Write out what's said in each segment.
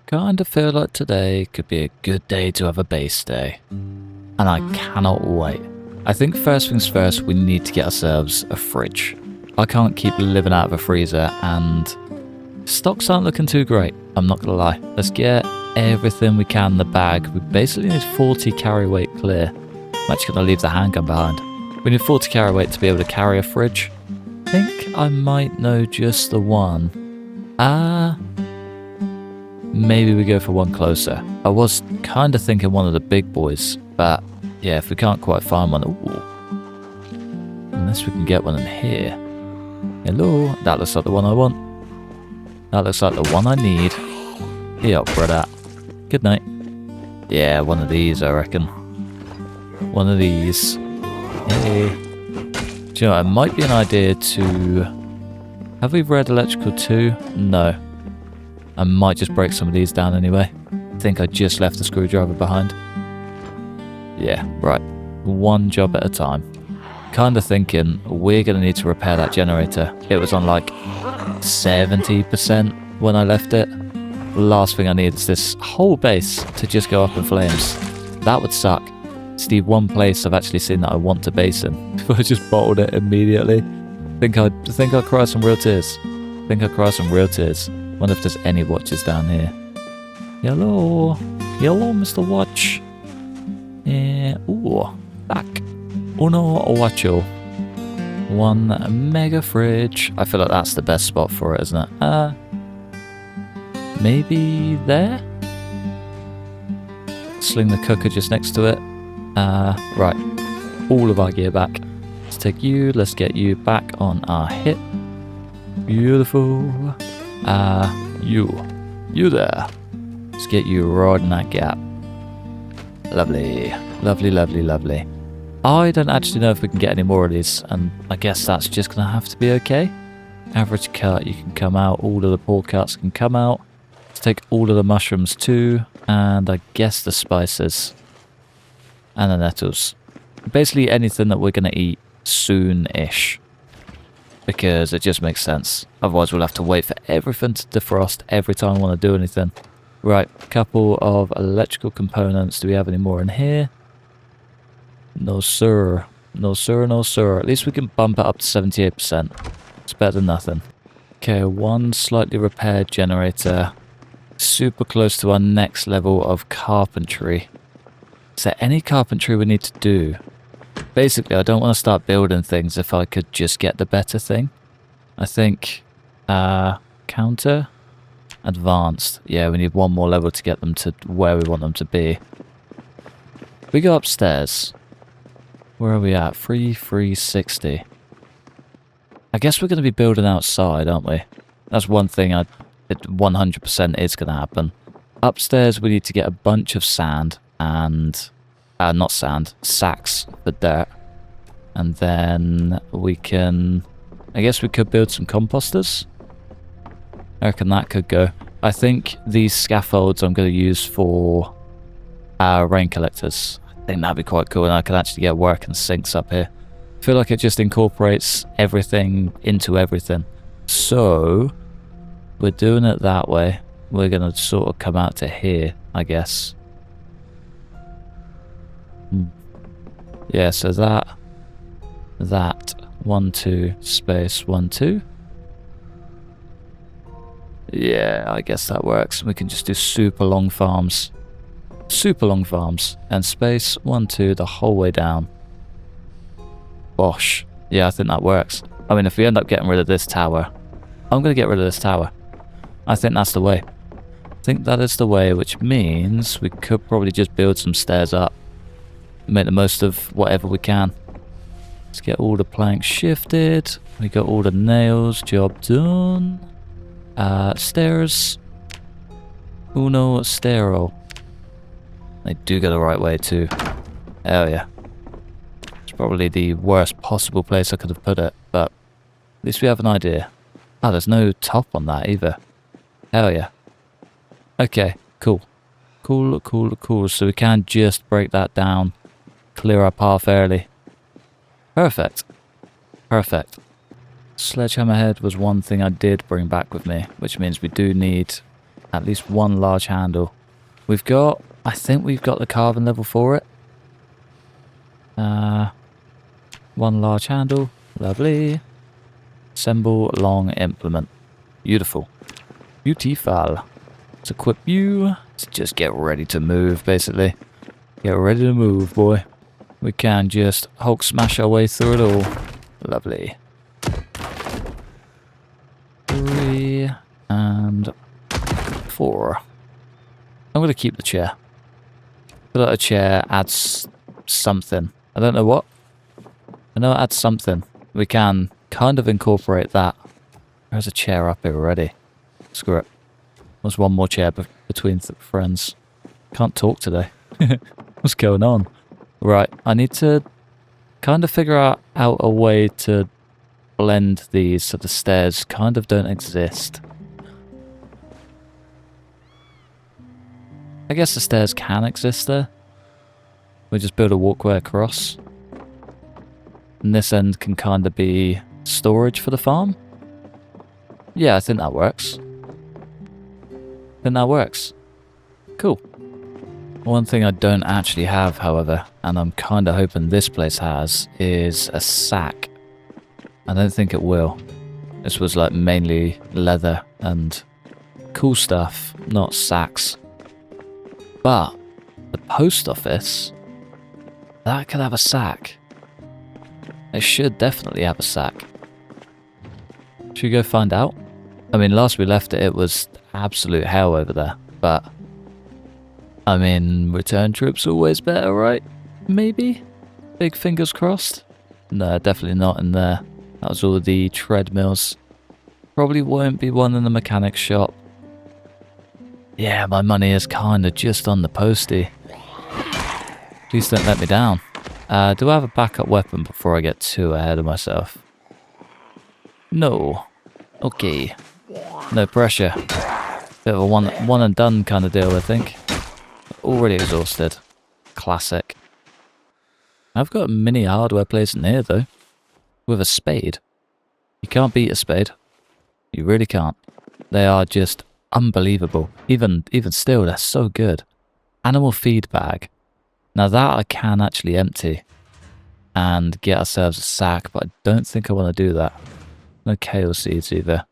Kind of feel like today could be a good day to have a base day. And I cannot wait. I think first things first, we need to get ourselves a fridge. I can't keep living out of a freezer, and stocks aren't looking too great, I'm not gonna lie. Let's get everything we can in the bag. We basically need 40 carry weight clear. I'm actually gonna leave the handgun behind. We need 40 carry weight to be able to carry a fridge. I think I might know just the one. Maybe we go for one closer. I was kind of thinking one of the big boys, but yeah, if we can't quite find one, unless we can get one in here. Hello, that looks like the one I want. That looks like the one I need. Here, brother. Good night. Yeah, one of these, I reckon. One of these. Hey. Do you know, it might be an idea to... Have we read electrical too? No. I might just break some of these down anyway. I think I just left the screwdriver behind. Yeah, right. One job at a time. Kind of thinking we're going to need to repair that generator. It was on like 70% when I left it. The last thing I need is this whole base to just go up in flames. That would suck. It's the one place I've actually seen that I want to base in. If I just bottled it immediately. Think I'll cry some real tears. Think I'll cry some real tears. Wonder if there's any watches down here. Hello. Hello, Mr. Watch. Ooh, back. Uno Watcho. One mega fridge. I feel like that's the best spot for it, isn't it? Maybe there? Sling the cooker just next to it. Right. All of our gear back. Let's take you. Let's get you back on our hip. Beautiful. You there. Let's get you right in that gap. Lovely. Lovely, lovely, lovely. I don't actually know if we can get any more of these, and I guess that's just going to have to be okay. Average cut, you can come out. All of the poor cuts can come out. Let's take all of the mushrooms too, and I guess the spices. And the nettles. Basically anything that we're going to eat soon-ish. Because it just makes sense. Otherwise we'll have to wait for everything to defrost every time we want to do anything. Right, couple of electrical components. Do we have any more in here? No sir. No sir, no sir. At least we can bump it up to 78%. It's better than nothing. Okay, one slightly repaired generator. Super close to our next level of carpentry. Is there any carpentry we need to do? Basically, I don't want to start building things if I could just get the better thing. I think, counter, advanced. Yeah, we need one more level to get them to where we want them to be. We go upstairs. Where are we at? 360. I guess we're going to be building outside, aren't we? That's one thing it 100% is going to happen. Upstairs, we need to get a bunch of sand and... not sand, sacks for dirt. And then we can... I guess we could build some composters. I reckon that could go. I think these scaffolds I'm going to use for rain collectors. I think that'd be quite cool, and I can actually get working sinks up here. I feel like it just incorporates everything into everything. So, we're doing it that way. We're going to sort of come out to here, I guess. Yeah, so that 1 2 space 1 2. Yeah, I guess that works. We can just do super long farms, and space 1 2 the whole way down. Bosh. Yeah, I think that works. I mean, if we end up getting rid of this tower, I'm gonna get rid of this tower. I think that's the way. I think that is the way, which means we could probably just build some stairs up. Make the most of whatever we can. Let's get all the planks shifted. We got all the nails. Job done. Stairs. Uno stero. They do go the right way too. Hell yeah. It's probably the worst possible place I could have put it, but at least we have an idea. Oh, there's no top on that either. Hell yeah. Okay, cool. Cool. So we can just break that down. Clear our path early. Perfect. Sledgehammer head was one thing I did bring back with me, which means we do need At least one large handle. We've got... I think we've got the carving level for it. One large handle. Lovely. Assemble long implement. Beautiful. Beautiful. Let's equip you. Let's just get ready to move, basically. Get ready to move, boy. We can just Hulk smash our way through it all. Lovely. 3 and 4. I'm going to keep the chair. I feel like a chair adds something. I don't know what. I know it adds something. We can kind of incorporate that. There's a chair up here already. Screw it. There's one more chair between friends. Can't talk today. What's going on? Right, I need to kind of figure out a way to blend these so the stairs kind of don't exist. I guess the stairs can exist there. We just build a walkway across. And this end can kind of be storage for the farm. Yeah, I think that works. Cool. One thing I don't actually have, however, and I'm kind of hoping this place has, is a sack. I don't think it will. This was like mainly leather and cool stuff, not sacks. But the post office, that could have a sack. It should definitely have a sack. Should we go find out? I mean, last we left it, it was absolute hell over there. But, I mean, return trip's always better, right? Maybe? Big fingers crossed? No, definitely not in there. That was all the treadmills. Probably won't be one in the mechanic shop. Yeah, my money is kind of just on the postie. Please don't let me down. Do I have a backup weapon before I get too ahead of myself? No. Okay. No pressure. Bit of a one and done kind of deal, I think. Already exhausted. Classic. I've got a mini hardware place in here, though. With a spade. You can't beat a spade. You really can't. They are just unbelievable. Even still, they're so good. Animal feed bag. Now that I can actually empty. And get ourselves a sack, but I don't think I want to do that. No kale seeds either.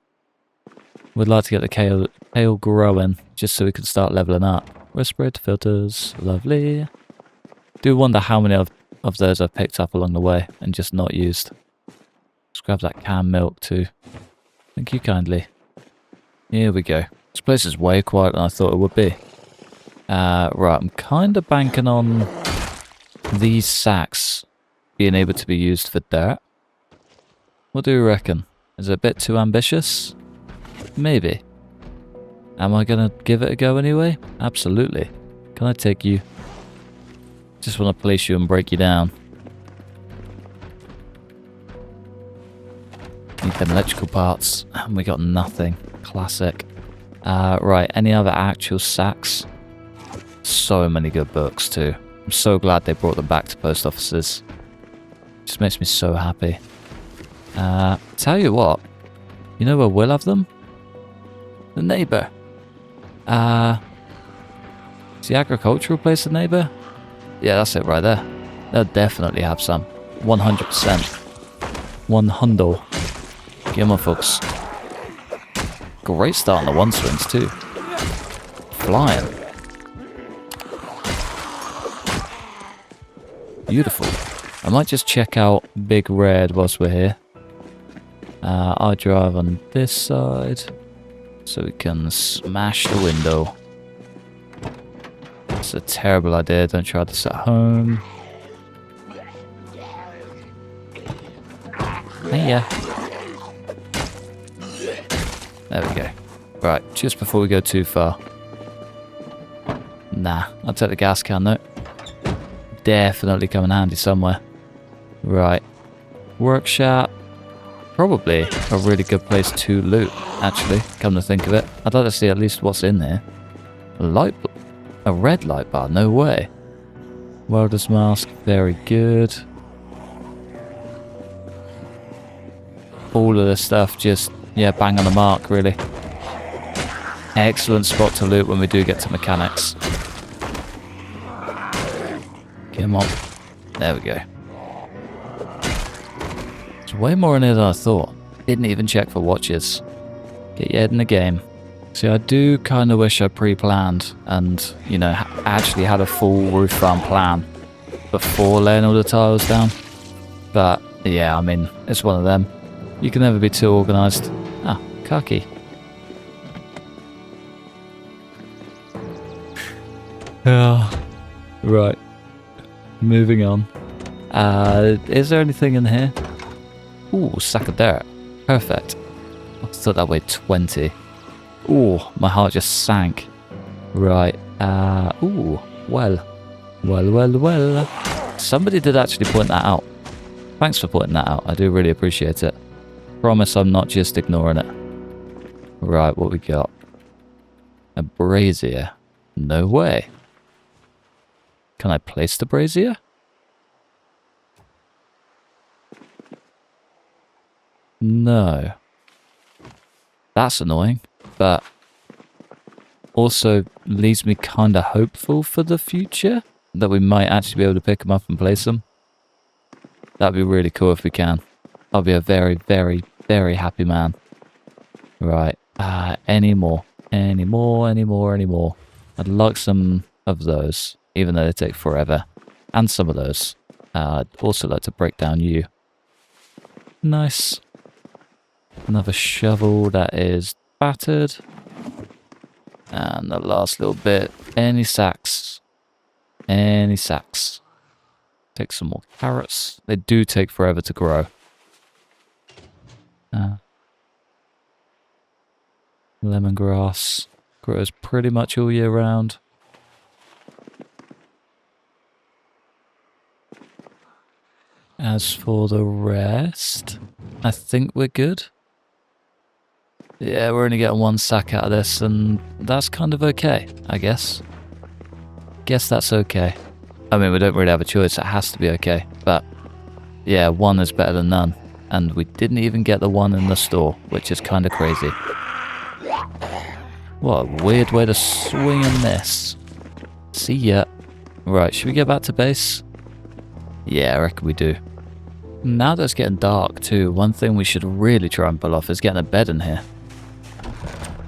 We'd like to get the kale growing, just so we can start leveling up. Respirator filters, lovely. Do wonder how many of those I've picked up along the way and just not used. Let's grab that canned milk too. Thank you kindly. Here we go. This place is way quieter than I thought it would be. Right, I'm kind of banking on these sacks being able to be used for dirt. What do you reckon? Is it a bit too ambitious? Maybe. Am I going to give it a go anyway? Absolutely. Can I take you? Just want to place you and break you down. Need them electrical parts. And we got nothing. Classic. Right, any other actual sacks? So many good books too. I'm so glad they brought them back to post offices. Just makes me so happy. Tell you what. You know where we'll have them? The neighbour. Is the agricultural place the neighbour? Yeah, that's it right there. They'll definitely have some. 100%. 100. Come on, folks. Great start on the one swings too. Flying. Beautiful. I might just check out Big Red whilst we're here. I'll drive on this side so we can smash the window. It's a terrible idea. Don't try this at home. Hiya. There we go. Right, just before we go too far. Nah, I'll take the gas can though. Definitely come in handy somewhere. Right. Workshop. Probably a really good place to loot, actually, come to think of it. I'd like to see at least what's in there. A red light bar, no way. Welder's mask, very good. All of this stuff just, yeah, bang on the mark, really. Excellent spot to loot when we do get to mechanics. Come on. There we go. There's way more in here than I thought. Didn't even check for watches. Get your head in the game. See, I do kind of wish I pre-planned and, you know, actually had a full roof farm plan before laying all the tiles down. But, yeah, I mean, it's one of them. You can never be too organised. Ah, car key. Yeah. Right. Moving on. Is there anything in here? Ooh, sack of dirt. Perfect. I thought that weighed 20. Ooh, my heart just sank. Right. Ooh. Well. Somebody did actually point that out. Thanks for pointing that out. I do really appreciate it. Promise I'm not just ignoring it. Right, what we got? A brazier. No way. Can I place the brazier? No. That's annoying, but also leaves me kind of hopeful for the future that we might actually be able to pick them up and place them. That'd be really cool if we can. I'll be a very, very, very happy man. Right. Any more? I'd like some of those, even though they take forever. And some of those. I'd also like to break down you. Nice. Another shovel that is battered. And the last little bit. Any sacks? Take some more carrots. They do take forever to grow. Lemongrass grows pretty much all year round. As for the rest, I think we're good. Yeah, we're only getting one sack out of this, and that's kind of okay, I guess. Guess that's okay. I mean, we don't really have a choice, it has to be okay. But, yeah, one is better than none. And we didn't even get the one in the store, which is kind of crazy. What a weird way to swing and miss. See ya. Right, should we get back to base? Yeah, I reckon we do. Now that it's getting dark too, one thing we should really try and pull off is getting a bed in here.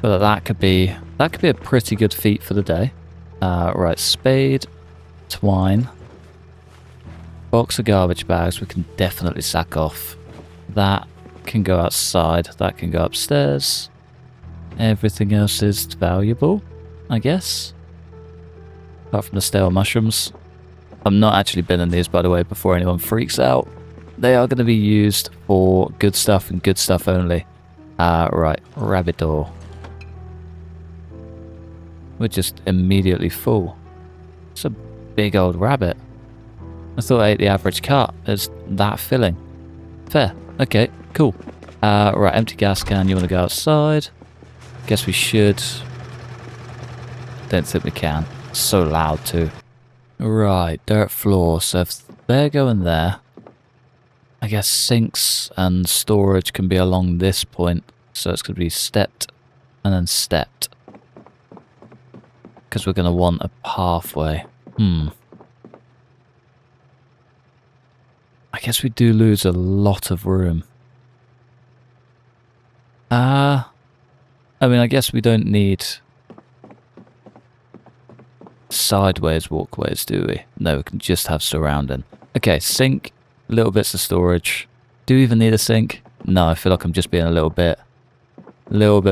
But that could be a pretty good feat for the day. Right, spade, twine, box of garbage bags we can definitely sack off. That can go outside, that can go upstairs. Everything else is valuable, I guess. Apart from the stale mushrooms. I'm not actually binning these, by the way, before anyone freaks out. They are going to be used for good stuff and good stuff only. Right, rabbit door. We're just immediately full. It's a big old rabbit. I thought I ate the average cut. It's that filling. Fair. Okay, cool. Right, empty gas can. You want to go outside? Guess we should. Don't think we can. It's so loud too. Right, dirt floor. So if they're going there, I guess sinks and storage can be along this point. So it's going to be stepped and then stepped. Because we're going to want a pathway. I guess we do lose a lot of room. I mean, I guess we don't need sideways walkways, do we? No, we can just have surrounding. Okay, sink, little bits of storage. Do we even need a sink? No, I feel like I'm just being a little bit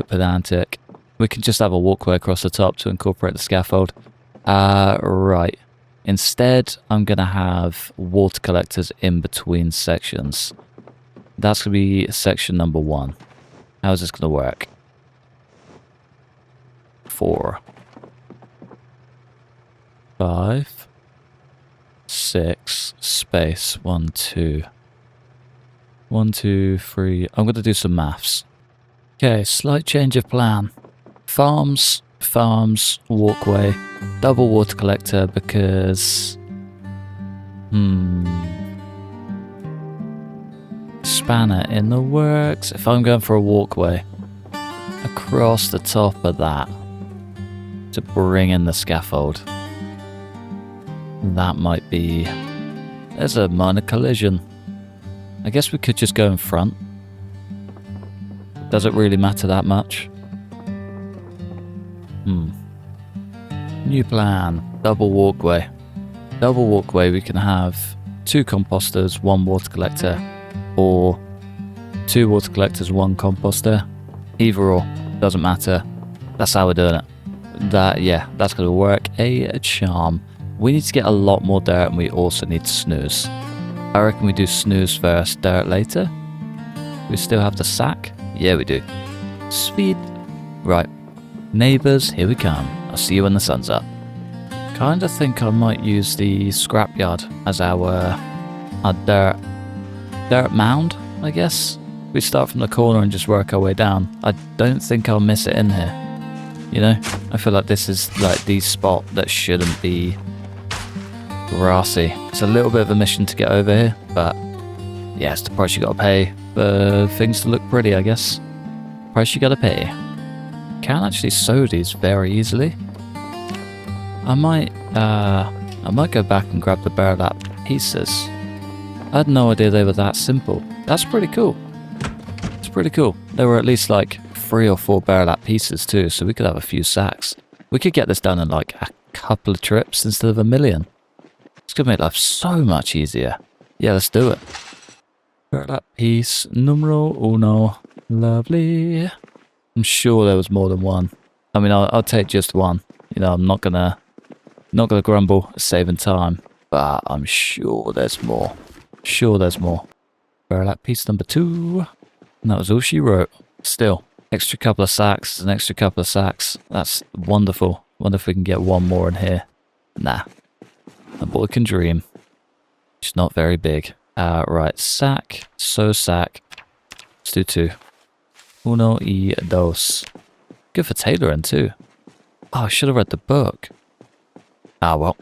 pedantic. We can just have a walkway across the top to incorporate the scaffold. Right. Instead, I'm going to have water collectors in between sections. That's going to be section number 1. How's this going to work? 4, 5, 6, space, 1, 2. 1, 2, 3. I'm going to do some maths. Okay, slight change of plan. Farms, walkway, double water collector because... Spanner in the works. If I'm going for a walkway across the top of that, to bring in the scaffold. That might be... There's a minor collision. I guess we could just go in front. Does it really matter that much? New plan. Double walkway. Double walkway, we can have 2 composters, 1 water collector, or 2 water collectors, 1 composter. Either or, doesn't matter. That's how we're doing it. That's going to work a charm. We need to get a lot more dirt, and we also need to snooze. I reckon we do snooze first, dirt later. We still have the sack? Yeah, we do. Sweet. Right. Neighbours, here we come. I'll see you when the sun's up. Kinda think I might use the scrapyard as our dirt mound, I guess. We start from the corner and just work our way down. I don't think I'll miss it in here. You know? I feel like this is like the spot that shouldn't be grassy. It's a little bit of a mission to get over here, but yeah, it's the price you gotta pay for things to look pretty, I guess. Price you gotta pay. Can actually sew these very easily. I might go back and grab the burlap pieces. I had no idea they were that simple. That's pretty cool. It's pretty cool. There were at least like 3 or 4 burlap pieces too, so we could have a few sacks. We could get this done in like a couple of trips instead of a million. It's gonna make life so much easier. Yeah, let's do it. Burlap piece numero uno. Lovely. I'm sure there was more than one. I mean, I'll take just one. You know, I'm not gonna grumble, saving time. But I'm sure there's more. Sure there's more. Burlap piece number 2. And that was all she wrote. Still, extra couple of sacks, an extra couple of sacks. That's wonderful. Wonder if we can get one more in here. Nah. A boy can dream. It's not very big. Right, sack, so sack. Let's do 2. Uno y dos. Good for tailoring too. Oh, I should have read the book. Ah, well.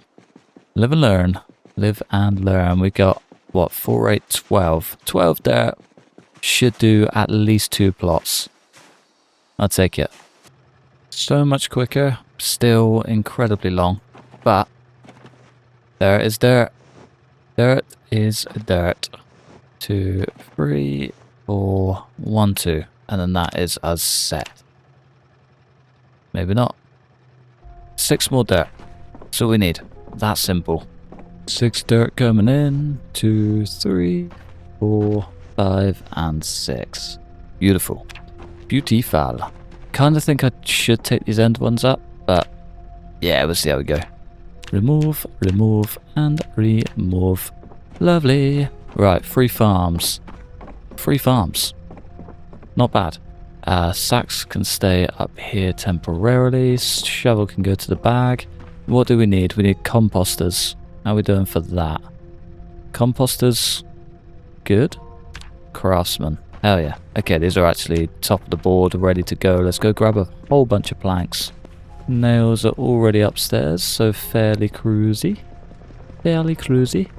Live and learn. Live and learn. We got, what, 4, 8, 12. 12 dirt. Should do at least 2 plots. I'll take it. So much quicker. Still incredibly long. But there is dirt. Dirt is dirt. 2, 3, 4, 1, 2. And then that is us set. Maybe not. 6 more dirt. That's all we need. That simple. 6 dirt coming in. 2, 3, 4, 5, and 6. Beautiful. Beautiful. Kind of think I should take these end ones up, but yeah, we'll see how we go. Remove, remove, and remove. Lovely. Right, 3 farms. 3 farms. Not bad. Sacks can stay up here temporarily. Shovel can go to the bag. What do we need? We need composters. How are we doing for that? Composters. Good. Craftsman. Hell yeah. Okay, these are actually top of the board, ready to go. Let's go grab a whole bunch of planks. Nails are already upstairs, so fairly cruisy. Fairly cruisy.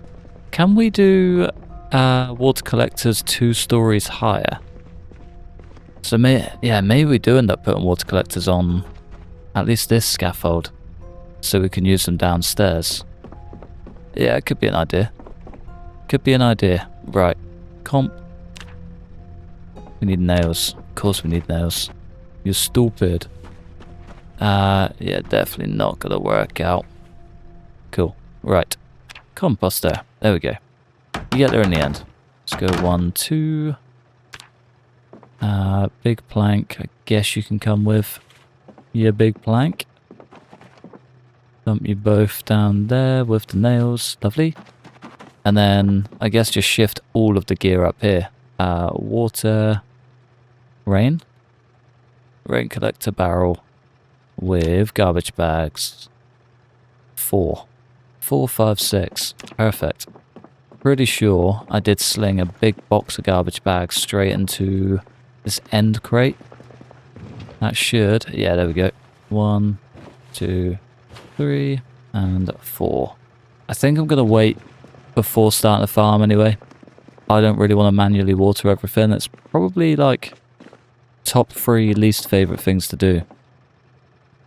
Can we do water collectors 2 stories higher? So maybe we do end up putting water collectors on at least this scaffold, so we can use them downstairs. Yeah, it could be an idea. Could be an idea. Right. Comp. We need nails. Of course we need nails. You're stupid. Yeah, definitely not gonna work out. Cool. Right. Composter. There we go. You get there in the end. Let's go 1, 2. Big plank. I guess you can come with your big plank. Dump you both down there with the nails. Lovely. And then I guess just shift all of the gear up here. Water. Rain. Rain collector barrel with garbage bags. 4. 4, 5, 6. Perfect. Pretty sure I did sling a big box of garbage bags straight into this end crate. That should, yeah, there we go. 1, 2, 3, and 4. I think I'm gonna wait before starting the farm anyway. I don't really want to manually water everything. It's probably like top 3 least favorite things to do.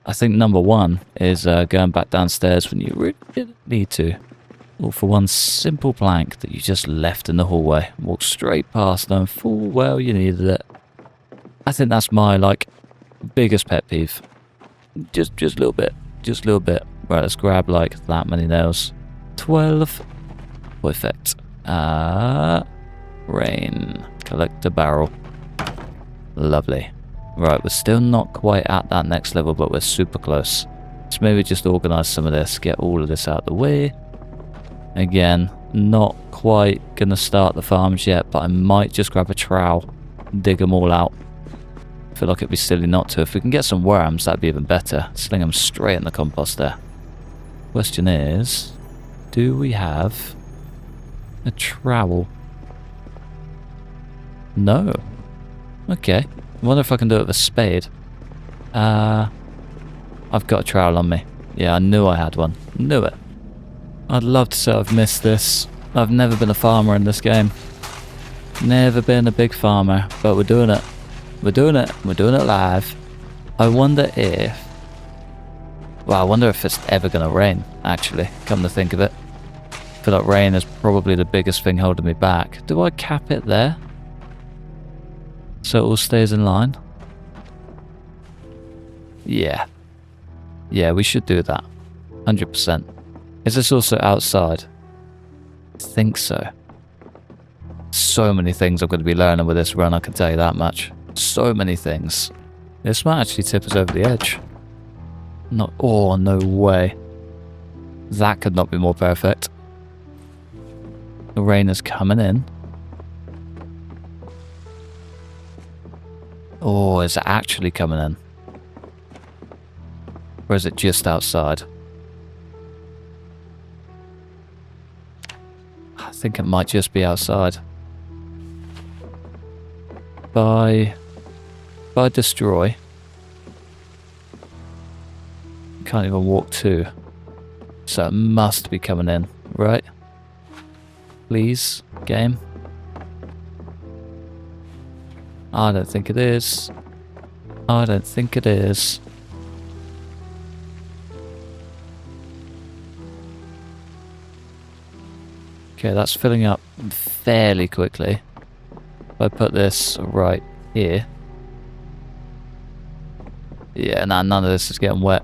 I think number one is going back downstairs when you really didn't need to. Or for one simple plank that you just left in the hallway. Walk straight past knowing full well you needed it. I think that's my, like, biggest pet peeve. Just a little bit. Just a little bit. Right, let's grab, like, that many nails. 12. Perfect. Rain. Collect a barrel. Lovely. Right, we're still not quite at that next level, but we're super close. So maybe just organise some of this, get all of this out of the way. Again, not quite going to start the farms yet, but I might just grab a trowel, dig them all out. I feel like it'd be silly not to. If we can get some worms, that'd be even better. Sling them straight in the compost there. Question is, do we have a trowel? No. Okay. I wonder if I can do it with a spade. I've got a trowel on me. Yeah, I knew I had one. Knew it. I'd love to say I've missed this. I've never been a farmer in this game. Never been a big farmer, but we're doing it. We're doing it. We're doing it live. I wonder if... Well, I wonder if it's ever going to rain, actually, come to think of it. I feel like rain is probably the biggest thing holding me back. Do I cap it there? So it all stays in line? Yeah. Yeah, we should do that. 100%. Is this also outside? I think so. So many things I'm going to be learning with this run, I can tell you that much. So many things. This might actually tip us over the edge. Not, oh, no way. That could not be more perfect. The rain is coming in. Oh, is it actually coming in? Or is it just outside? I think it might just be outside. By destroy. Can't even walk to. So it must be coming in, right? Please, game. I don't think it is. I don't think it is. Okay, that's filling up fairly quickly. If I put this right here. Yeah, nah, none of this is getting wet.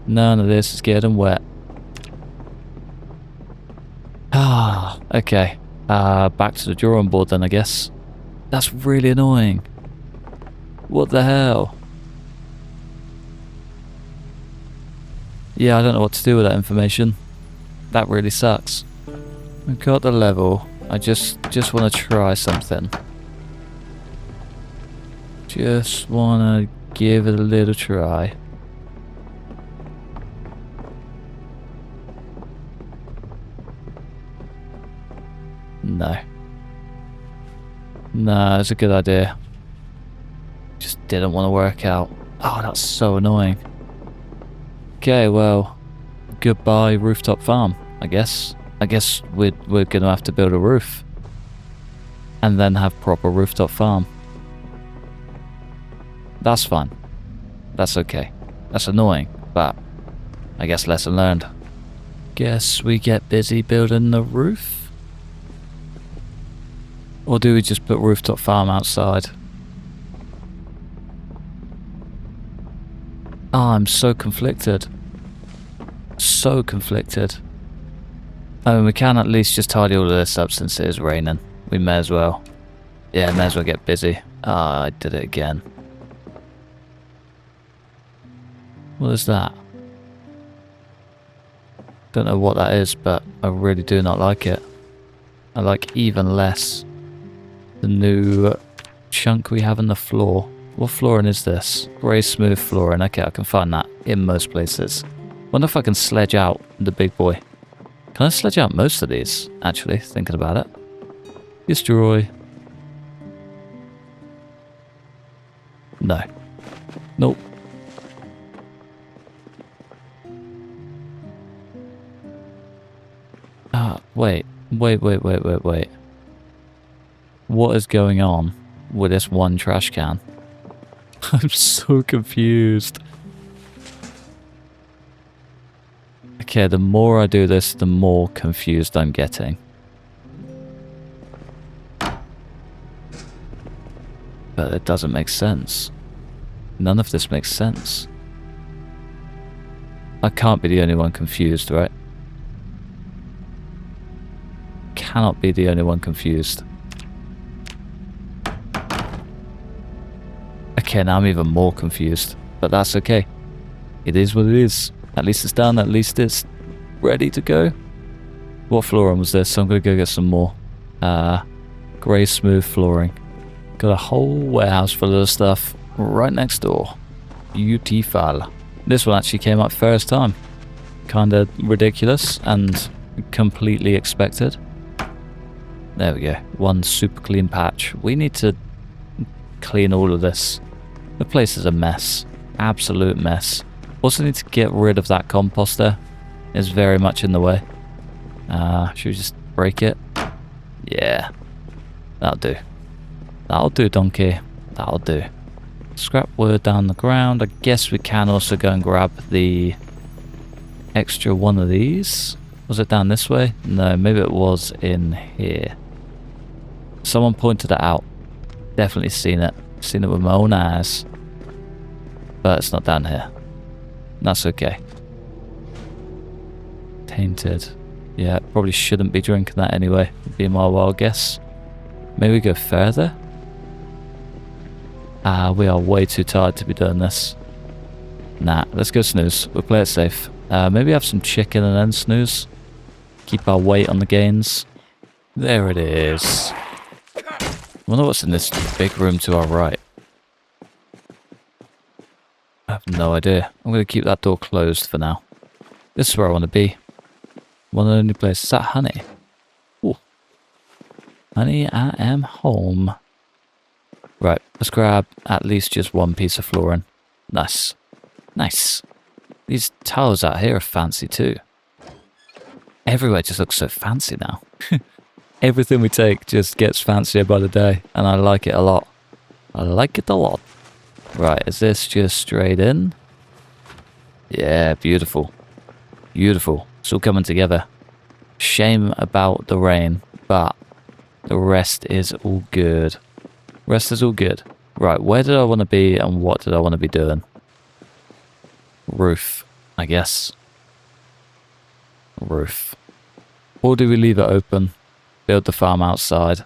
None of this is getting wet. Ah, okay. Back to the drawing board then, I guess. That's really annoying. What the hell? Yeah, I don't know what to do with that information. That really sucks. We've got the level. I just want to try something. Just want to give it a little try. No. No, it's a good idea. Just didn't want to work out. Oh, that's so annoying. Okay, well, goodbye rooftop farm, I guess. I guess we're gonna have to build a roof. And then have proper rooftop farm. That's fine. That's okay. That's annoying, but I guess lesson learned. Guess we get busy building the roof? Or do we just put rooftop farm outside? Oh, I'm so conflicted. So conflicted. I mean, we can at least just tidy all of this up since it is raining. We may as well. Yeah, may as well get busy. Ah, I did it again. What is that? Don't know what that is, but I really do not like it. I like even less the new chunk we have in the floor. What flooring is this? Grey smooth flooring. Okay, I can find that in most places. Wonder if I can sledge out the big boy. Can I sledge out most of these, actually, thinking about it? Destroy. No. Nope. Ah, wait. Wait. What is going on with this one trash can? I'm so confused. Okay, the more I do this, the more confused I'm getting. But it doesn't make sense. None of this makes sense. I can't be the only one confused, right? Cannot be the only one confused. Okay, now I'm even more confused. But that's okay. It is what it is. At least it's done. At least it's ready to go. What flooring was this? I'm going to go get some more. Grey smooth flooring. Got a whole warehouse full of stuff right next door. Beautiful. This one actually came up first time. Kind of ridiculous and completely expected. There we go. One super clean patch. We need to clean all of this. The place is a mess. Absolute mess. Also need to get rid of that composter. It's very much in the way. Should we just break it? Yeah. That'll do. That'll do, donkey. That'll do. Scrap wood down the ground. I guess we can also go and grab the extra one of these. Was it down this way? No, maybe it was in here. Someone pointed it out. Definitely seen it. Seen it with my own eyes. But it's not down here. That's okay. Tainted. Yeah, probably shouldn't be drinking that anyway. Would be my wild guess. Maybe we go further? We are way too tired to be doing this. Nah, let's go snooze. We'll play it safe. Maybe have some chicken and then snooze. Keep our weight on the gains. There it is. I wonder what's in this big room to our right. I have no idea. I'm going to keep that door closed for now. This is where I want to be. One and only place. Is that honey? Ooh. Honey, I am home. Right, let's grab at least just one piece of flooring. Nice. Nice. These tiles out here are fancy too. Everywhere just looks so fancy now. Everything we take just gets fancier by the day, and I like it a lot. I like it a lot. Right, is this just straight in? Yeah, beautiful. Beautiful. It's all coming together. Shame about the rain, but the rest is all good. Rest is all good. Right, where did I want to be and what did I want to be doing? Roof, I guess. Roof. Or do we leave it open? Build the farm outside?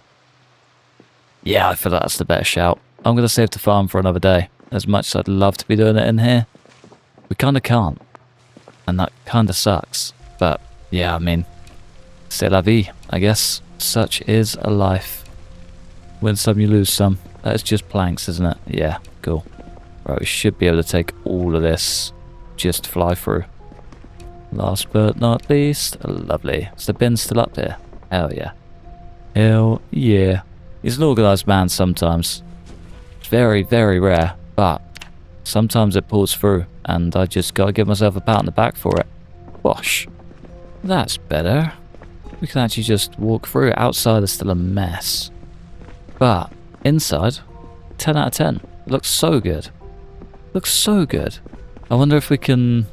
Yeah, I feel like that's the better shout. I'm going to save the farm for another day. As much as I'd love to be doing it in here, we kind of can't. And that kind of sucks. But, yeah, I mean, c'est la vie, I guess. Such is a life. Win some, you lose some. That is just planks, isn't it? Yeah, cool. Right, we should be able to take all of this. Just fly through. Last but not least, lovely. Is the bin still up here? Hell yeah. Hell yeah. He's an organised man sometimes. It's very, very rare, but sometimes it pulls through, and I just gotta give myself a pat on the back for it. Wash. That's better. We can actually just walk through. Outside is still a mess. But inside, 10 out of 10. Looks so good. Looks so good. I wonder if we can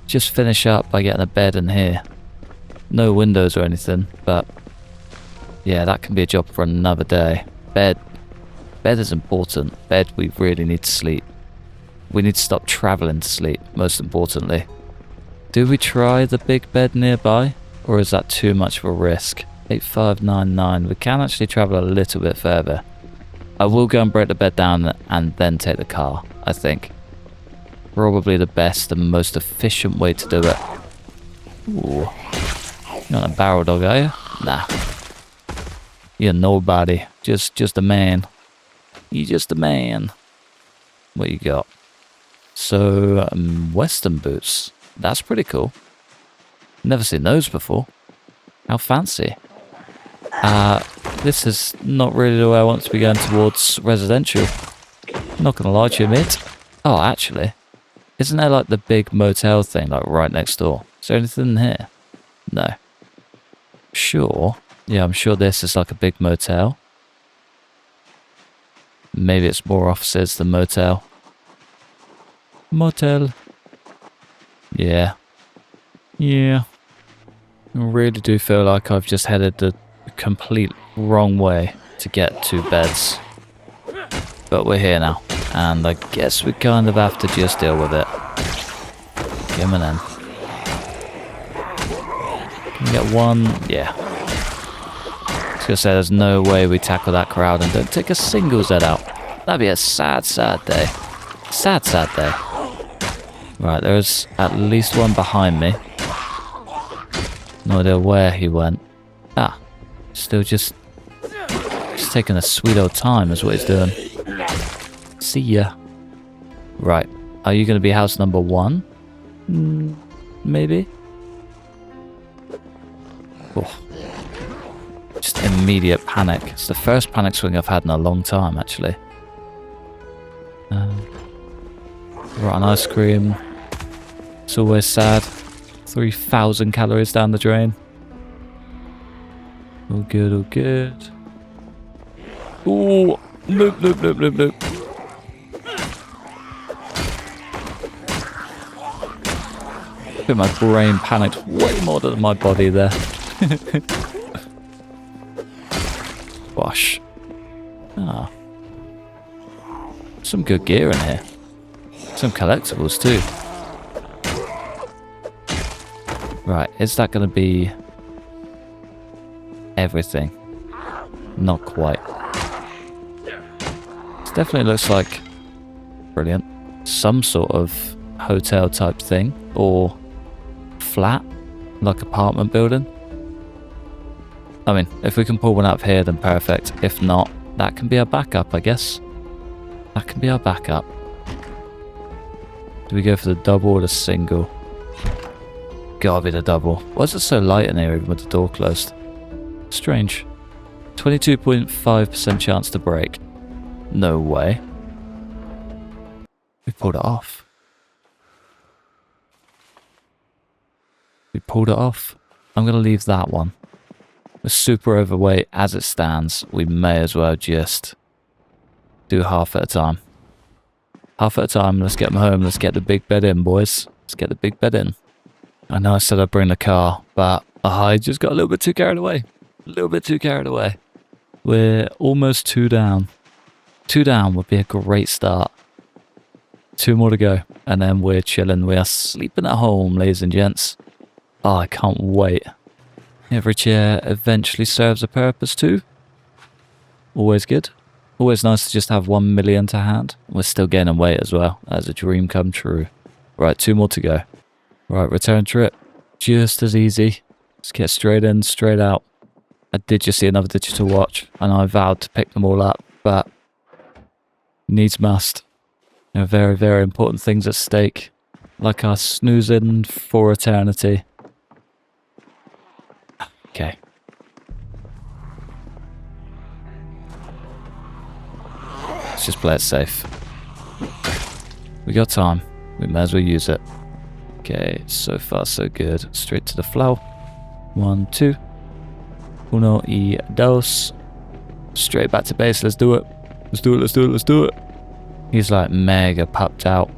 just finish up by getting a bed in here. No windows or anything, but yeah, that can be a job for another day. Bed. Bed is important. Bed, we really need to sleep. We need to stop travelling to sleep, most importantly. Do we try the big bed nearby? Or is that too much of a risk? 8599. We can actually travel a little bit further. I will go and break the bed down and then take the car, I think. Probably the best and most efficient way to do it. Ooh. You're not a barrel dog, are you? Nah. You're nobody. Just a man. You're just a man. What you got? So, Western boots. That's pretty cool. Never seen those before. How fancy. This is not really the way I want to be going towards residential. Not gonna lie to you, mate. Oh, actually. Isn't there like the big motel thing like right next door? Is there anything in here? No. Sure. Yeah, I'm sure this is like a big motel. Maybe it's more offices than motel. Motel. Yeah. Yeah. I really do feel like I've just headed the complete wrong way to get 2 beds. But we're here now. And I guess we kind of have to just deal with it. Come on in. Can we get 1? Yeah. I was going to say there's no way we tackle that crowd and don't take a single Z out. That'd be a sad, sad day. Sad, sad day. Right, there's at least 1 behind me. No idea where he went. Ah, still just taking a sweet old time is what he's doing. See ya. Right, are you going to be house number 1? Maybe? Oh. Just immediate panic. It's the first panic swing I've had in a long time, actually. Rotten ice cream. It's always sad. 3,000 calories down the drain. All good, all good. Ooh, loop, loop, loop, loop, loop. I think my brain panicked way more than my body there. Wash. Ah. Some good gear in here. Some collectibles too. Right, is that going to be everything? Not quite. It definitely looks like, brilliant, some sort of hotel type thing, or flat, like apartment building. I mean, if we can pull one up here, then perfect. If not, that can be our backup, I guess. That can be our backup. Do we go for the double or the single? Gotta be the double. Why is it so light in here even with the door closed? Strange. 22.5% chance to break. No way. We pulled it off. We pulled it off. I'm going to leave that one. We're super overweight as it stands. We may as well just do half at a time. Half at a time. Let's get them home. Let's get the big bed in, boys. Let's get the big bed in. I know I said I'd bring the car, but I just got a little bit too carried away. A little bit too carried away. We're almost 2 down. 2 down would be a great start. 2 more to go, and then we're chilling. We are sleeping at home, ladies and gents. Oh, I can't wait. Every chair eventually serves a purpose too. Always good. Always nice to just have 1 million to hand. We're still gaining weight as well. That's a dream come true. Right, 2 more to go. Right, return trip. Just as easy. Just get straight in, straight out. I did just see another digital watch, and I vowed to pick them all up, but needs must. There are very, very important things at stake, like our snoozing for eternity. Okay. Let's just play it safe. We got time. We may as well use it. Okay, so far so good. Straight to the flow. 1, 2. Uno y dos. Straight back to base. Let's do it. Let's do it. Let's do it. Let's do it. He's like mega pumped out.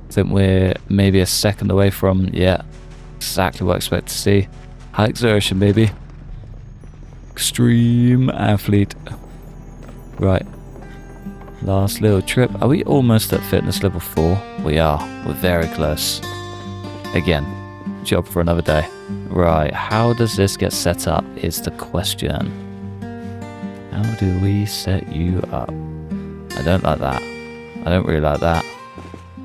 I think we're maybe a second away from, yeah, exactly what I expect to see. High exertion, baby. Extreme athlete. Right. Last little trip. Are we almost at fitness level 4? We are. We're very close. Again, job for another day. Right, how does this get set up is the question. How do we set you up? I don't like that. I don't really like that.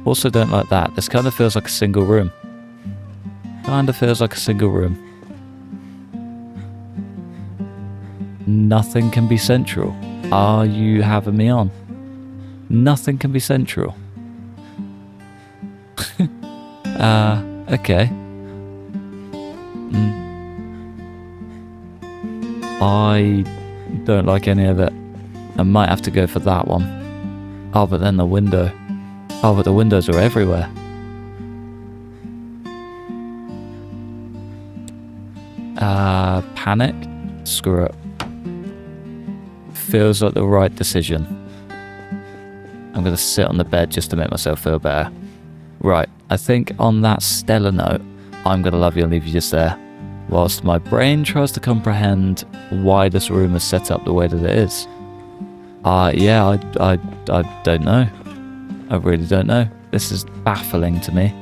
Also don't like that. This kind of feels like a single room. Kind of feels like a single room. Nothing can be central. Are you having me on? Nothing can be central. Okay. I don't like any of it. I might have to go for that one. Oh, but then the window. Oh, but the windows are everywhere. Panic? Screw it. Feels like the right decision. I'm going to sit on the bed just to make myself feel better. Right, I think on that stellar note, I'm going to love you and leave you just there, whilst my brain tries to comprehend why this room is set up the way that it is. Yeah, I don't know. I really don't know. This is baffling to me.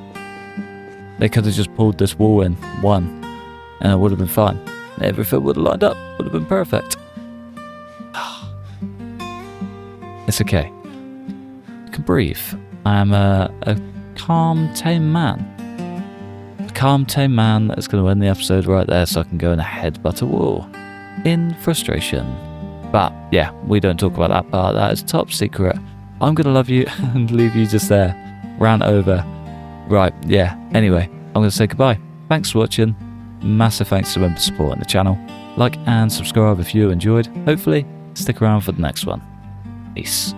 They could have just pulled this wall in one, and it would have been fine. Everything would have lined up, would have been perfect. It's okay. I can breathe. I am a calm, tame man. A calm, tame man that's going to end the episode right there so I can go and headbutt a wall. In frustration. But yeah, we don't talk about that part. That is top secret. I'm going to love you and leave you just there. Rant over. Right, yeah. Anyway, I'm going to say goodbye. Thanks for watching. Massive thanks to everyone for supporting the channel. Like and subscribe if you enjoyed. Hopefully, stick around for the next one. Peace.